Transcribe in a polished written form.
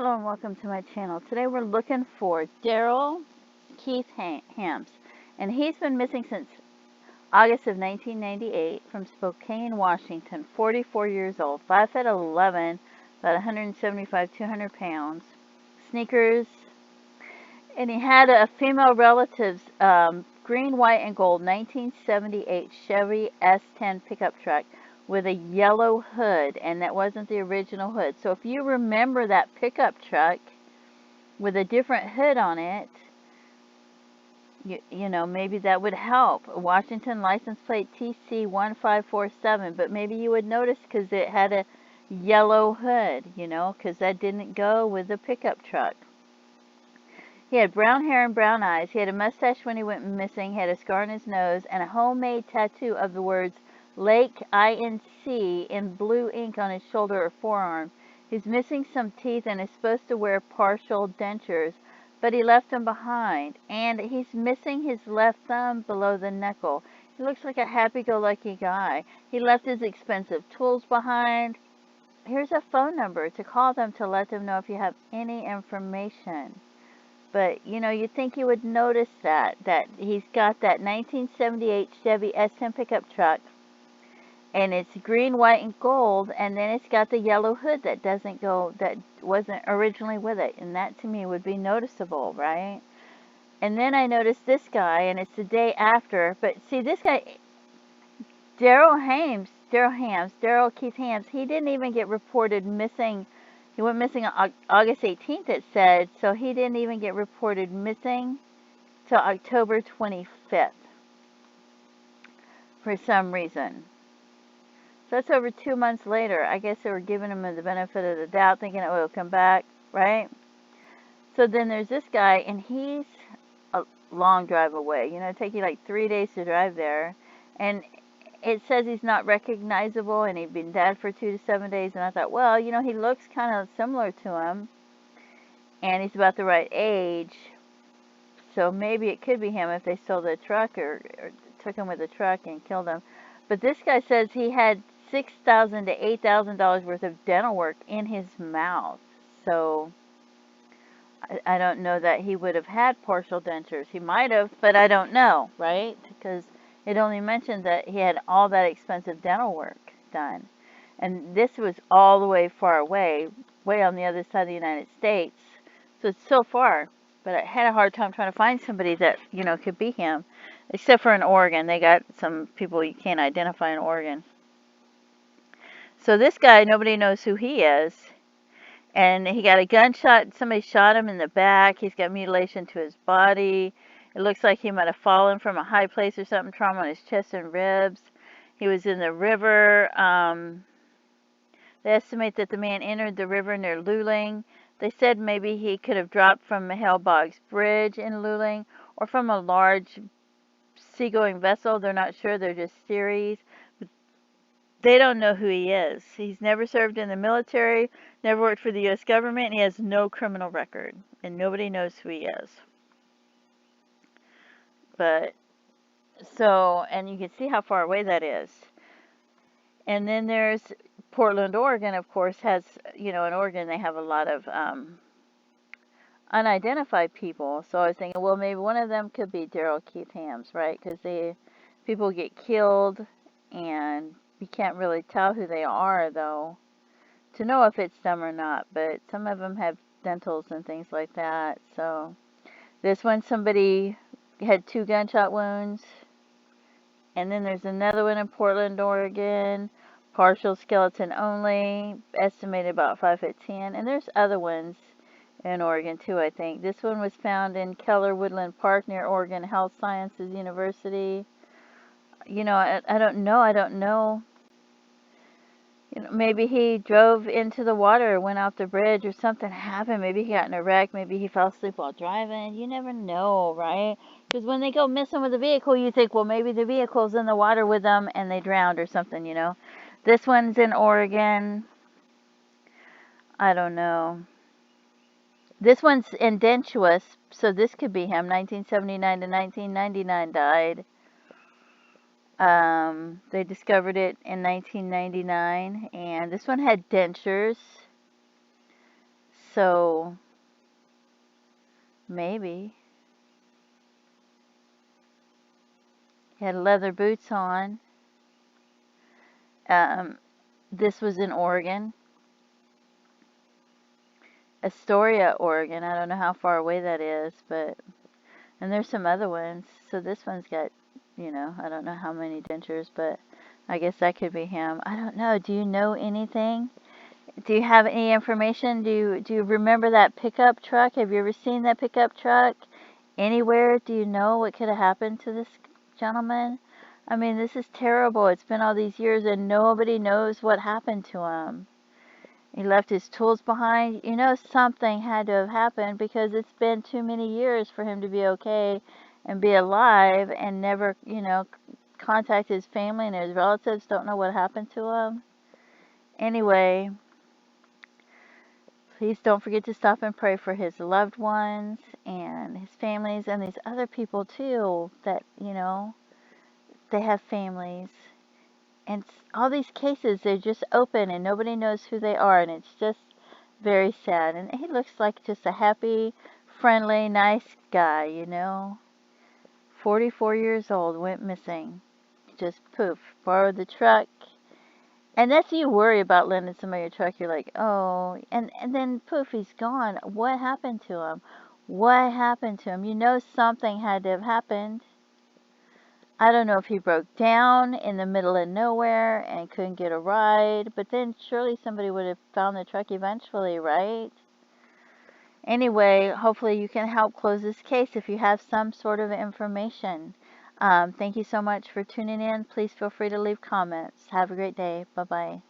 Hello and welcome to my channel. Today we're looking for Daryle Keith Hams, and he's been missing since August of 1998 from Spokane, Washington. 44 years old, 5'11", about 175, 200 pounds, sneakers, and he had a female relative's green, white, and gold 1978 Chevy S10 pickup truck with a yellow hood, and that wasn't the original hood. So if you remember that pickup truck with a different hood on it, you know, maybe that would help. Washington license plate TC1547, but maybe you would notice because it had a yellow hood, you know, because that didn't go with the pickup truck. He had brown hair and brown eyes. He had a mustache when he went missing. He had a scar on his nose and a homemade tattoo of the words Lake INC in blue ink on his shoulder or forearm. He's missing some teeth and is supposed to wear partial dentures, but he left them behind. And he's missing his left thumb below the knuckle. He looks like a happy-go-lucky guy. He left his expensive tools behind. Here's a phone number to call them to let them know if you have any information. But, you know, you'd think you would notice that he's got that 1978 Chevy S10 pickup truck, and it's green, white, and gold, and then it's got the yellow hood that wasn't originally with it, and that to me would be noticeable, right? And then I noticed this guy, and it's the day after, but see, this guy, Daryle Keith Hams, he didn't even get reported missing. He went missing on August 18th, it said, so he didn't even get reported missing till October 25th for some reason. So that's over 2 months later. I guess they were giving him the benefit of the doubt, thinking it would come back, right? So then there's this guy, and he's a long drive away. You know, it'd take you like 3 days to drive there. And it says he's not recognizable, and he'd been dead for 2 to 7 days. And I thought, well, you know, he looks kind of similar to him, and he's about the right age. So maybe it could be him if they stole the truck or took him with the truck and killed him. But this guy says he had $6,000 to $8,000 worth of dental work in his mouth. So I don't know that he would have had partial dentures. He might have, but I don't know, right? Because it only mentioned that he had all that expensive dental work done. And this was all the way far away, way on the other side of the United States. So it's so far. But I had a hard time trying to find somebody that, you know, could be him. Except for in Oregon. They got some people you can't identify in Oregon. So this guy, nobody knows who he is. And he got a gunshot. Somebody shot him in the back. He's got mutilation to his body. It looks like he might have fallen from a high place or something, trauma on his chest and ribs. He was in the river. They estimate that the man entered the river near Luling. They said maybe he could have dropped from Mahale Boggs Bridge in Luling or from a large seagoing vessel. They're not sure. They're just theories. They don't know who he is. He's never served in the military, never worked for the U.S. government, and he has no criminal record. And nobody knows who he is. But, so, and you can see how far away that is. And then there's Portland, Oregon, of course, has, you know, in Oregon they have a lot of unidentified people. So I was thinking, well, maybe one of them could be Daryle Keith Hams, right? Because people get killed, and you can't really tell who they are, though, to know if it's them or not. But some of them have dentals and things like that. So this one, somebody had 2 gunshot wounds. And then there's another one in Portland, Oregon. Partial skeleton only, estimated about 5'10". And there's other ones in Oregon too, I think. This one was found in Keller Woodland Park near Oregon Health Sciences University. You know, I don't know. You know, maybe he drove into the water, went off the bridge, or something happened. Maybe he got in a wreck. Maybe he fell asleep while driving. You never know, right? Because when they go missing with a vehicle, you think, well, maybe the vehicle's in the water with them and they drowned or something, you know. This one's in Oregon. I don't know. This one's indentuous, so this could be him. 1979 to 1999 died. They discovered it in 1999, and this one had dentures. So maybe he had leather boots on. This was in Oregon, Astoria, Oregon. I don't know how far away that is, but and there's some other ones. So this one's got, I don't know how many dentures, but I guess that could be him. I don't know. Do you know anything? Do you have any information? Do you remember that pickup truck? Have you ever seen that pickup truck anywhere? Do you know what could have happened to this gentleman? I mean, this is terrible. It's been all these years and nobody knows what happened to him. He left his tools behind. You know something had to have happened because it's been too many years for him to be okay and be alive and never, contact his family and his relatives don't know what happened to him. Anyway, please don't forget to stop and pray for his loved ones and his families and these other people too that, they have families. And all these cases, they're just open and nobody knows who they are, and it's just very sad. And he looks like just a happy, friendly, nice guy. 44 years old, went missing. Just poof, borrowed the truck. And that's you worry about lending somebody your truck. You're like, oh, and then poof, he's gone. What happened to him? What happened to him? You know something had to have happened. I don't know if he broke down in the middle of nowhere and couldn't get a ride, but then surely somebody would have found the truck eventually, right? Anyway, hopefully you can help close this case if you have some sort of information. Thank you so much for tuning in. Please feel free to leave comments. Have a great day. Bye-bye.